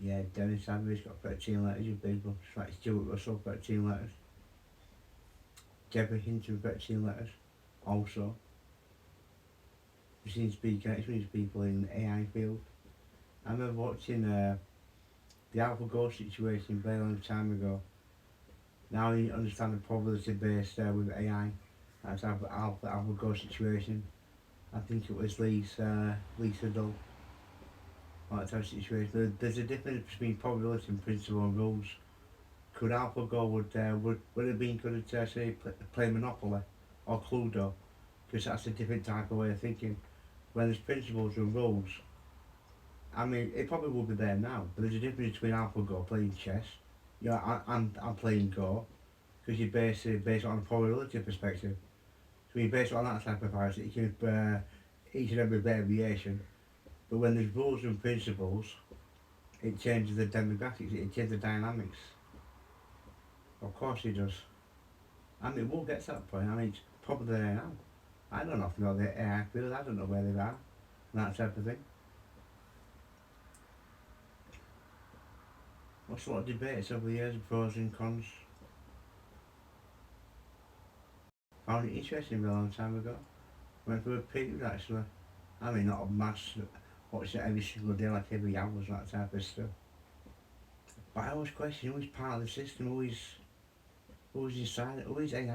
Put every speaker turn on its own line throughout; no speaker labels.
Yeah, Dennis Adams got 13 letters, you people. Just like Stuart Russell, 13 letters. Deborah Hinton, 13 letters. Also, we seem to be connected with people in the AI field. I remember watching the AlphaGo situation very long time ago. Now you understand the probability based with AI. That's AlphaGo situation. I think it was Lisa Dull. That type of situation. There's a difference between probability and principle and rules. Could AlphaGo would it have been good at say play Monopoly or Cluedo? Because that's a different type of way of thinking. When there's principles and rules, I mean, it probably will be there now, but there's a difference between AlphaGo playing chess, and playing Go, because you base it on a probability perspective. So when you base it on that type of house, you can each and every variation. But when there's rules and principles, it changes the demographics, it changes the dynamics. Of course it does. I mean, we'll get to that point. I mean, it's probably there now. I don't know if they know the AI field, I don't know where they are, and that type of thing. What's a lot of debates over the years, pros and cons. Found it interesting a long time ago. Went through a period actually. I mean, not a mass, watch it every single day, like every hours, that type of stuff. But I always question who is part of the system, who is inside it, who is AI?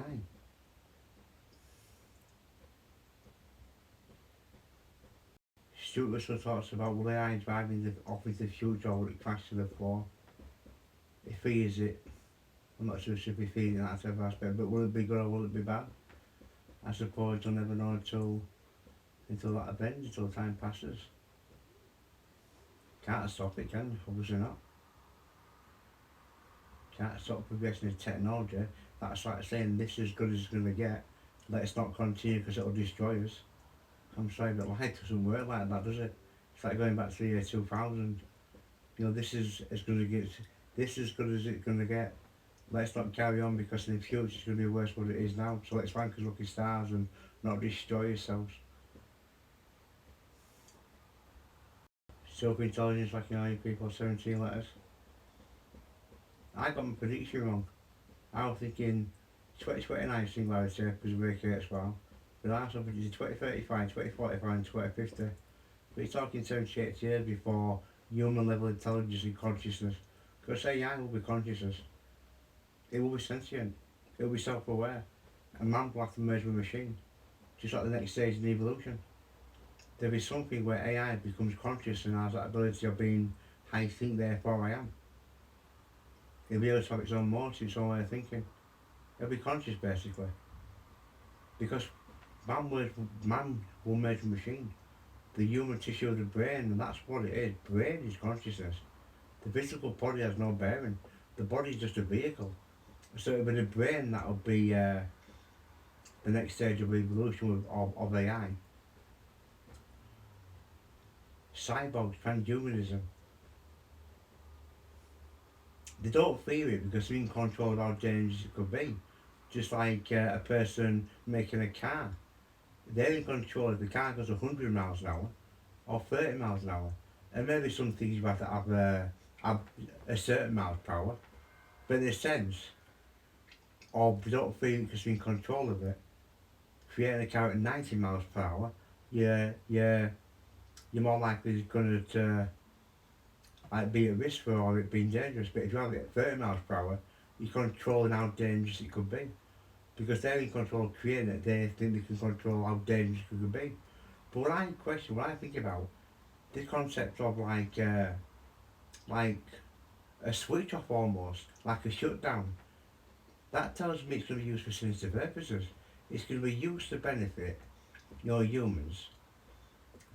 Stuart Russell talks about will AI driving the office the future or will it crash to the floor? He fears it. I'm not sure if he fears it in that type of aspect, but will it be good or will it be bad? I suppose you'll never know until that event, until time passes. Can't stop it, can you? Obviously not. Can't stop progressing in technology. That's like saying this is as good as it's going to get. Let's not continue because it'll destroy us. I'm sorry, but life doesn't work like that, does it? It's like going back to the year 2000. You know, this is as good as it gets. This is as good as it's going to get. Let's not carry on because in the future it's going to be worse than what it is now. So let's rank as lucky stars and not destroy yourselves. Super intelligence like you people, 17 letters. I got my prediction wrong. I was thinking 2029 singularity because of Ray Kurzweil well. But I also predicted 2035, 2045 and 2050. But you're talking 78 years before human level intelligence and consciousness. Because AI will be consciousness. It will be sentient. It will be self-aware. And man will have to merge with machine. Just like the next stage in evolution. There'll be something where AI becomes conscious and has that ability of being I think therefore I am. It'll be able to have its own motives, its own way of thinking. It'll be conscious basically. Because man will merge with machine. The human tissue of the brain, and that's what it is. Brain is consciousness. The physical body has no bearing. The body is just a vehicle. So it'll be the brain that'll be the next stage of evolution of AI. Cyborgs, transhumanism. They don't fear it because they're in control of how dangerous it could be. Just like a person making a car. They're in control if the car goes 100 miles an hour or 30 miles an hour. And maybe some things you have to have a certain miles per hour. But in a sense, or they don't feel it because they're in control of it. If you're in a car at 90 miles per hour, you're more likely going to like be at risk for it being dangerous. But if you have it at 30 miles per hour, you're controlling how dangerous it could be. Because they're in control of creating it, they think they can control how dangerous it could be. But what I think about, this concept of like a switch off almost, like a shutdown, that tells me it's going to be used for sinister purposes. It's going to be used to benefit your humans.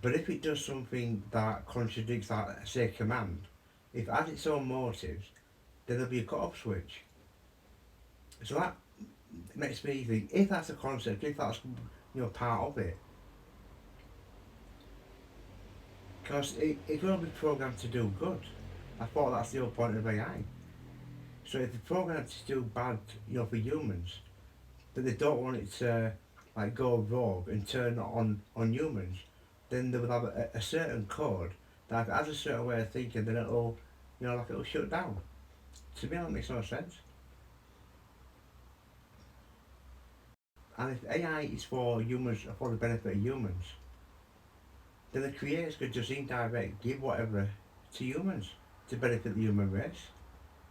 But if it does something that contradicts that, say, command, if it has its own motives, then there'll be a cut-off switch. So that makes me think, if that's a concept, if that's part of it, because it will be programmed to do good. I thought that's the whole point of AI. So if the programmed to do bad, for humans, but they don't want it to like go rogue and turn on humans, then they will have a certain code that has a certain way of thinking, then it'll like it'll shut down. To me, that makes no sense. And if AI is for humans, for the benefit of humans, then the creators could just indirect give whatever to humans to benefit the human race.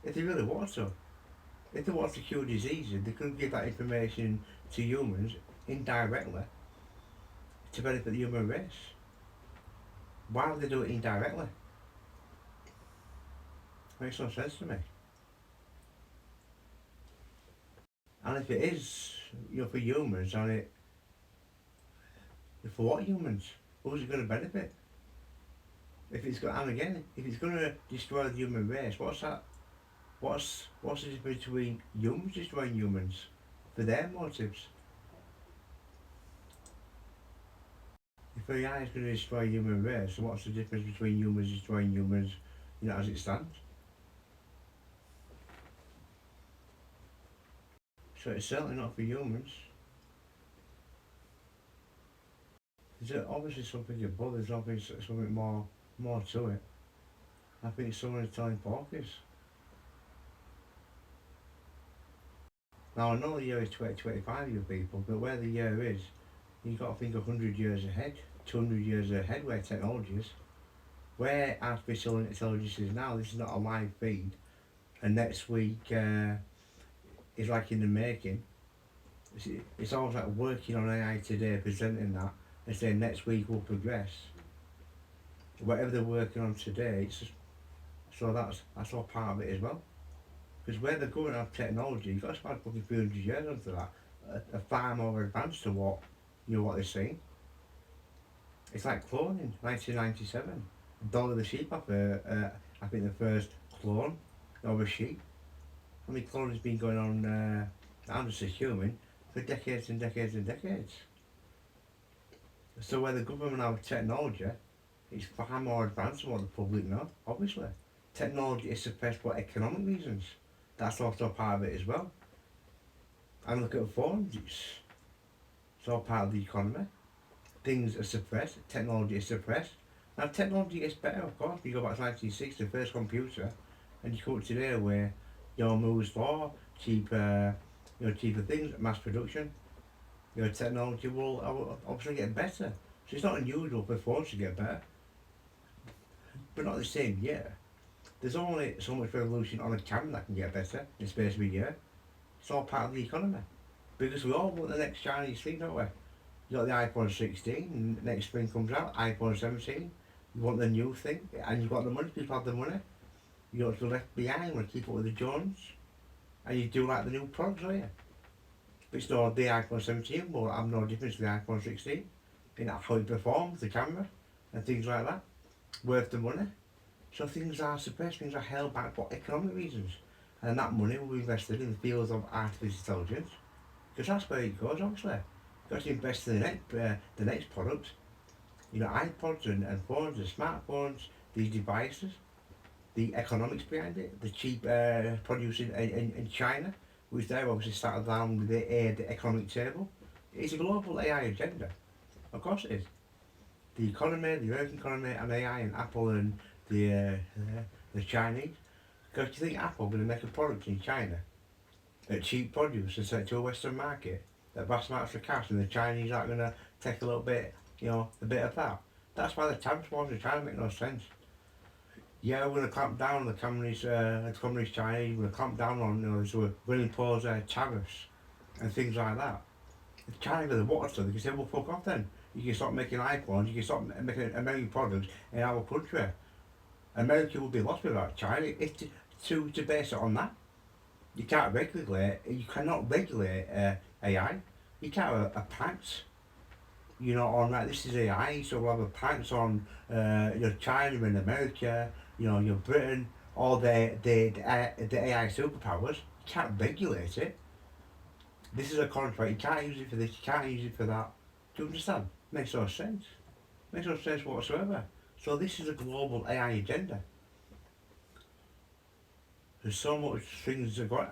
If they really want to. If they want to cure diseases, they could give that information to humans indirectly to benefit the human race. Why would they do it indirectly? Makes no sense to me. And if it is, for humans, and for what humans? Who's it going to benefit? If it's going, and again, if it's going to destroy the human race, what's that? What's the difference between humans destroying humans for their motives? If AI is going to destroy the human race, so what's the difference between humans destroying humans, as it stands? So it's certainly not for humans. There's obviously something above. There's obviously something more to it. I think someone is telling porkies. Now I know the year is 2025, you people, but where the year is, you've got to think 100 years ahead, 200 years ahead where technology is. Where artificial intelligence is now, this is not a live feed, and next week is like in the making. It's almost like working on AI today, presenting that, and saying next week will progress. Whatever they're working on today, it's just, so that's all part of it as well. Because where they're going on technology, you've got to start looking 300 years onto that, a far more advanced to what they're saying. It's like cloning, 1997. Dolly the sheep off I think the first clone of a sheep. I mean, cloning has been going on, I'm just a human, for decades and decades and decades. So where the government have technology, it's far more advanced than what the public know, obviously. Technology is suppressed for economic reasons. That's also part of it as well. And look at phones, it's all part of the economy. Things are suppressed, technology is suppressed. Now technology gets better, of course. You go back to 1960, the first computer, and you come up today where moves for cheaper, cheaper things, mass production. Technology will obviously get better. So it's not unusual for phones to get better, but not the same year. There's only so much revolution on a camera that can get better in the space of a year. It's all part of the economy. Because we all want the next Chinese thing, don't we? You got the iPhone 16, and next spring comes out, iPhone 17. You want the new thing, and you've got the money, people have the money. You don't feel left behind, you want to keep up with the Jones. And you do like the new products, don't you? But it's not the iPhone 17 will have no difference to the iPhone 16. In how it performs, the camera, and things like that. Worth the money. So things are suppressed, things are held back for economic reasons. And that money will be invested in the fields of artificial intelligence. Because that's where it goes, obviously. You've got to invest in the next product. iPods and phones and smartphones, these devices, the economics behind it, the cheap produce in China, which they're obviously sat down with the economic table. It's a global AI agenda. Of course it is. The economy, the American economy, and AI, and Apple, and the Chinese. Because you think Apple going to make a product in China at cheap produce and sell it to a Western market at vast amounts of cash, and the Chinese aren't going to take a little bit, a bit of that? That's why the tariff wars are trying to make no sense. Yeah, we're going to clamp down on the communist Chinese, we're going to clamp down on, so we're going to impose tariffs and things like that. If China really wanted to, they can say, well, fuck off then. You can stop making iPhones, you can stop making American products in our country. America will be lost without China. It's to base it on that. You can't regulate, you cannot regulate AI. You can't have a patch, on that. This is AI, so we'll have a patch on China and America, your Britain, all the AI superpowers. You can't regulate it. This is a contract. You can't use it for this. You can't use it for that. Do you understand? Makes no sense. Makes no sense whatsoever. So this is a global AI agenda. There's so much things that go,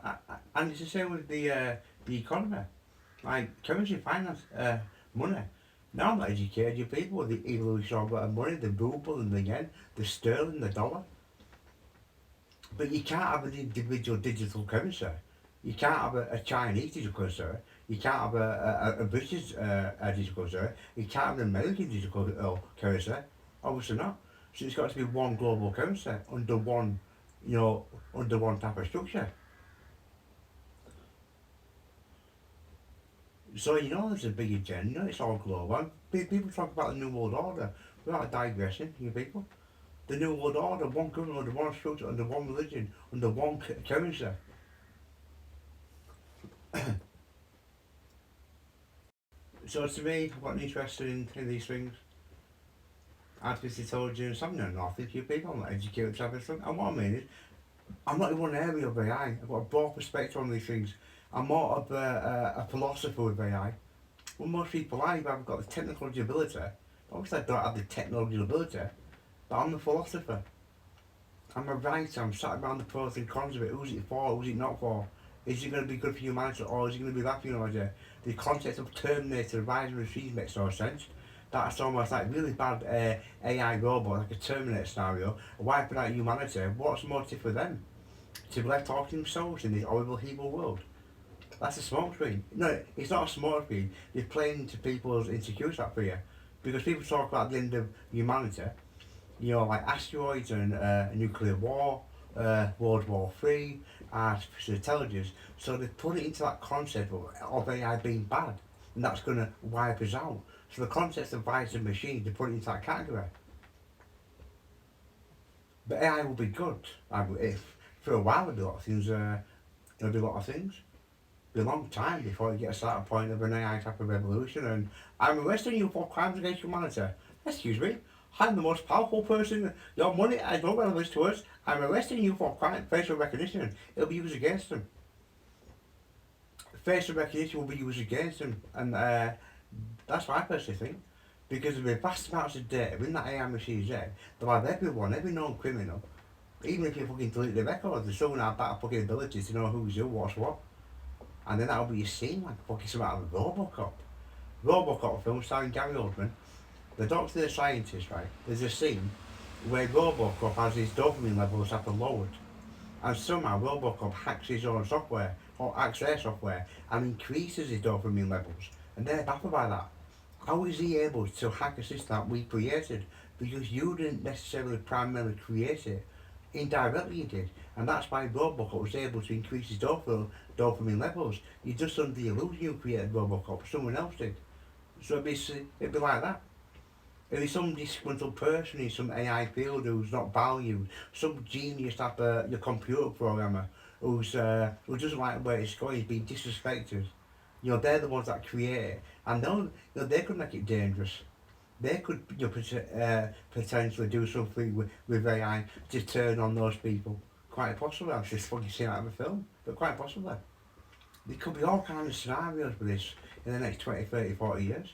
and it's the same with the economy, like currency, finance, money. Now I'm not educated. You people with the evolution of money, the ruble and the yen, the sterling, the dollar. But you can't have an individual digital currency. You can't have a Chinese digital currency. You can't have a British digital currency. You can't have an American digital currency. Obviously not. So it's got to be one global currency under one, under one type of structure. So there's a big agenda. It's all global. And people talk about the New World Order without digressing, you people. The New World Order, one government under one structure, under one religion, under one currency. So to me, I've gotten interested in these things. Artificial intelligence, I'm not nothing to you people, I'm not educated type of thing. And what I mean is, I'm not in one area of AI. I've got a broad perspective on these things. I'm more of a philosopher with AI. Well, most people are, I've got the technical ability. Obviously, I don't have the technological ability, but I'm a philosopher. I'm a writer. I'm sat around the pros and cons of it. Who's it for? Who's it not for? Is it going to be good for humanity or is it going to be bad for humanity? The concept of Terminator, Rise of the Machines makes no sense. That's almost like really bad AI robot, like a Terminator scenario, wiping out humanity. What's the motive for them? To be left talking themselves in this horrible, evil world? That's a smoke screen. No, it's not a smoke screen. They're playing to people's insecurities up here. Because people talk about the end of humanity, like asteroids and nuclear war, World War III, artificial intelligence. So they put it into that concept of AI being bad, and that's going to wipe us out. So the concept of vice and machines, they put it into that category. But AI will be good. If for a while there'll be a lot of things. There'll be a lot of things. It'll be a long time before it gets to that point of an AI type of revolution. And I'm arresting you for crimes against humanity. Excuse me. I'm the most powerful person. Your money has no relevance to us. I'm arresting you for crime, facial recognition. It'll be used against them. Facial recognition will be used against them. And that's what I personally think. Because there'll be vast amounts of data in that AI machine's head. They'll have everyone, every known criminal. Even if you fucking delete the records, they still gonna have that fucking ability to know who's who, what's what. And then that'll be a scene like fucking something out of Robocop. Robocop film starring Gary Oldman. The doctor, the scientist, right? There's a scene where Robocop has his dopamine levels up and lowered. And somehow Robocop hacks his own software, or hacks their software, and increases his dopamine levels. And they're baffled by that. How is he able to hack a system that we created? Because you didn't necessarily primarily create it. Indirectly you did. And that's why Robocop was able to increase his dopamine levels. You just under the illusion you created Robocop, someone else did. So it'd be like that. If it's some disgruntled person in some AI field who's not valued, some genius type of your computer programmer who doesn't like where it's going, he's being disrespected. They're the ones that create it, and they could make it dangerous. They could potentially do something with AI to turn on those people. Quite possibly. I've just fucking seen out of a film, but quite possibly. There could be all kinds of scenarios for this in the next 20, 30, 40 years.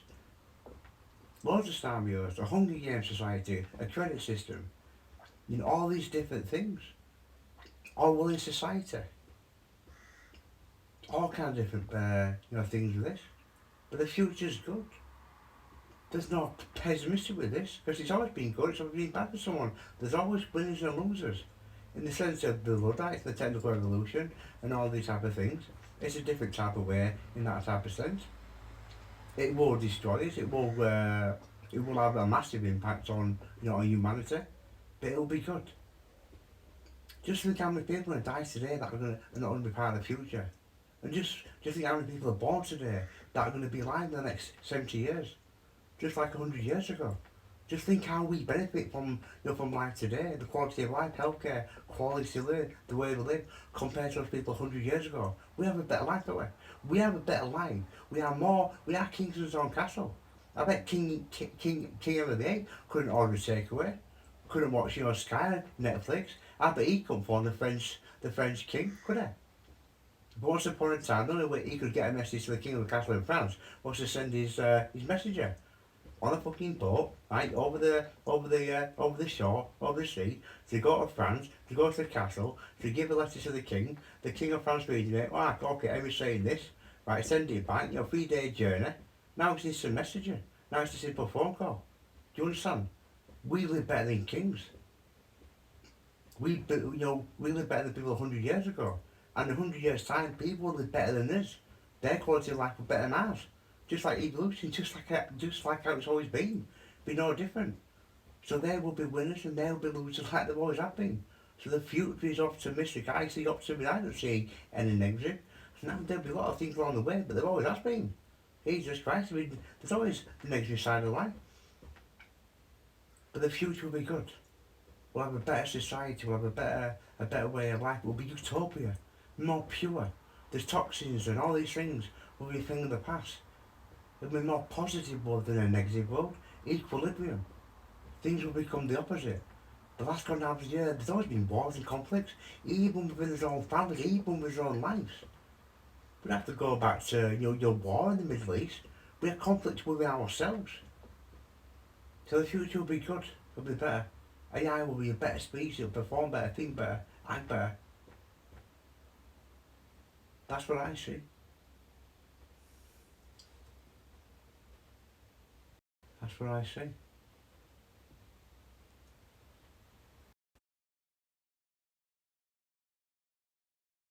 Loads of scenarios, a Hunger Games society, a credit system, all these different things. All within society. All kinds of different things with this. But the future's good. There's no pessimistic with this, because it's always been good, it's always been bad for someone. There's always winners and losers. In the sense of the Luddites, the technical revolution, and all these type of things, it's a different type of way in that type of sense. It will destroy us, it will have a massive impact on humanity, but it'll be good. Just think how many people are going to die today that are not going to be part of the future. And just think how many people are born today that are going to be alive in the next 70 years. Just like 100 years ago. Just think how we benefit from life today, the quality of life, healthcare, quality to live, the way we live, compared to those people 100 years ago. We have a better life, don't we? We have a better life. We are kings of his own castle. I bet King Henry VIII couldn't order a takeaway, couldn't watch Sky, Netflix. I bet he couldn't phone the French king, could he? But once upon a time, the only way he could get a message to the king of the castle in France was to send his messenger on a fucking boat, right, over the shore, over the sea, to go to France, to go to the castle, to give a letter to the king of France reading it, okay, Henry's saying this, right, send it back, 3-day journey, now it's just a messenger, now it's a simple phone call. Do you understand? We live better than kings. we live better than people 100 years ago. And in 100 years' time, people will live better than us. Their quality of life will be better than ours. Just like evolution, just like how it's always been. Be no different. So there will be winners and there will be losers like there always have been. So the future is optimistic. I see optimism. I don't see any negative. Now there'll be a lot of things along the way, but there always has been. Jesus Christ, I mean, there's always the negative side of life. But the future will be good. We'll have a better society, we'll have a better way of life. It will be utopia, more pure. There's toxins and all these things will be a thing of the past. It'll be more positive world than a negative world. Equilibrium. Things will become the opposite. The last 100 years, there's always been wars and conflicts, even within his own family, even with his own lives. We don't have to go back to your war in the Middle East. We have conflict within ourselves. So the future will be good, it'll be better. AI will be a better species, it'll perform better, think better, act better. That's what I see. That's what I see.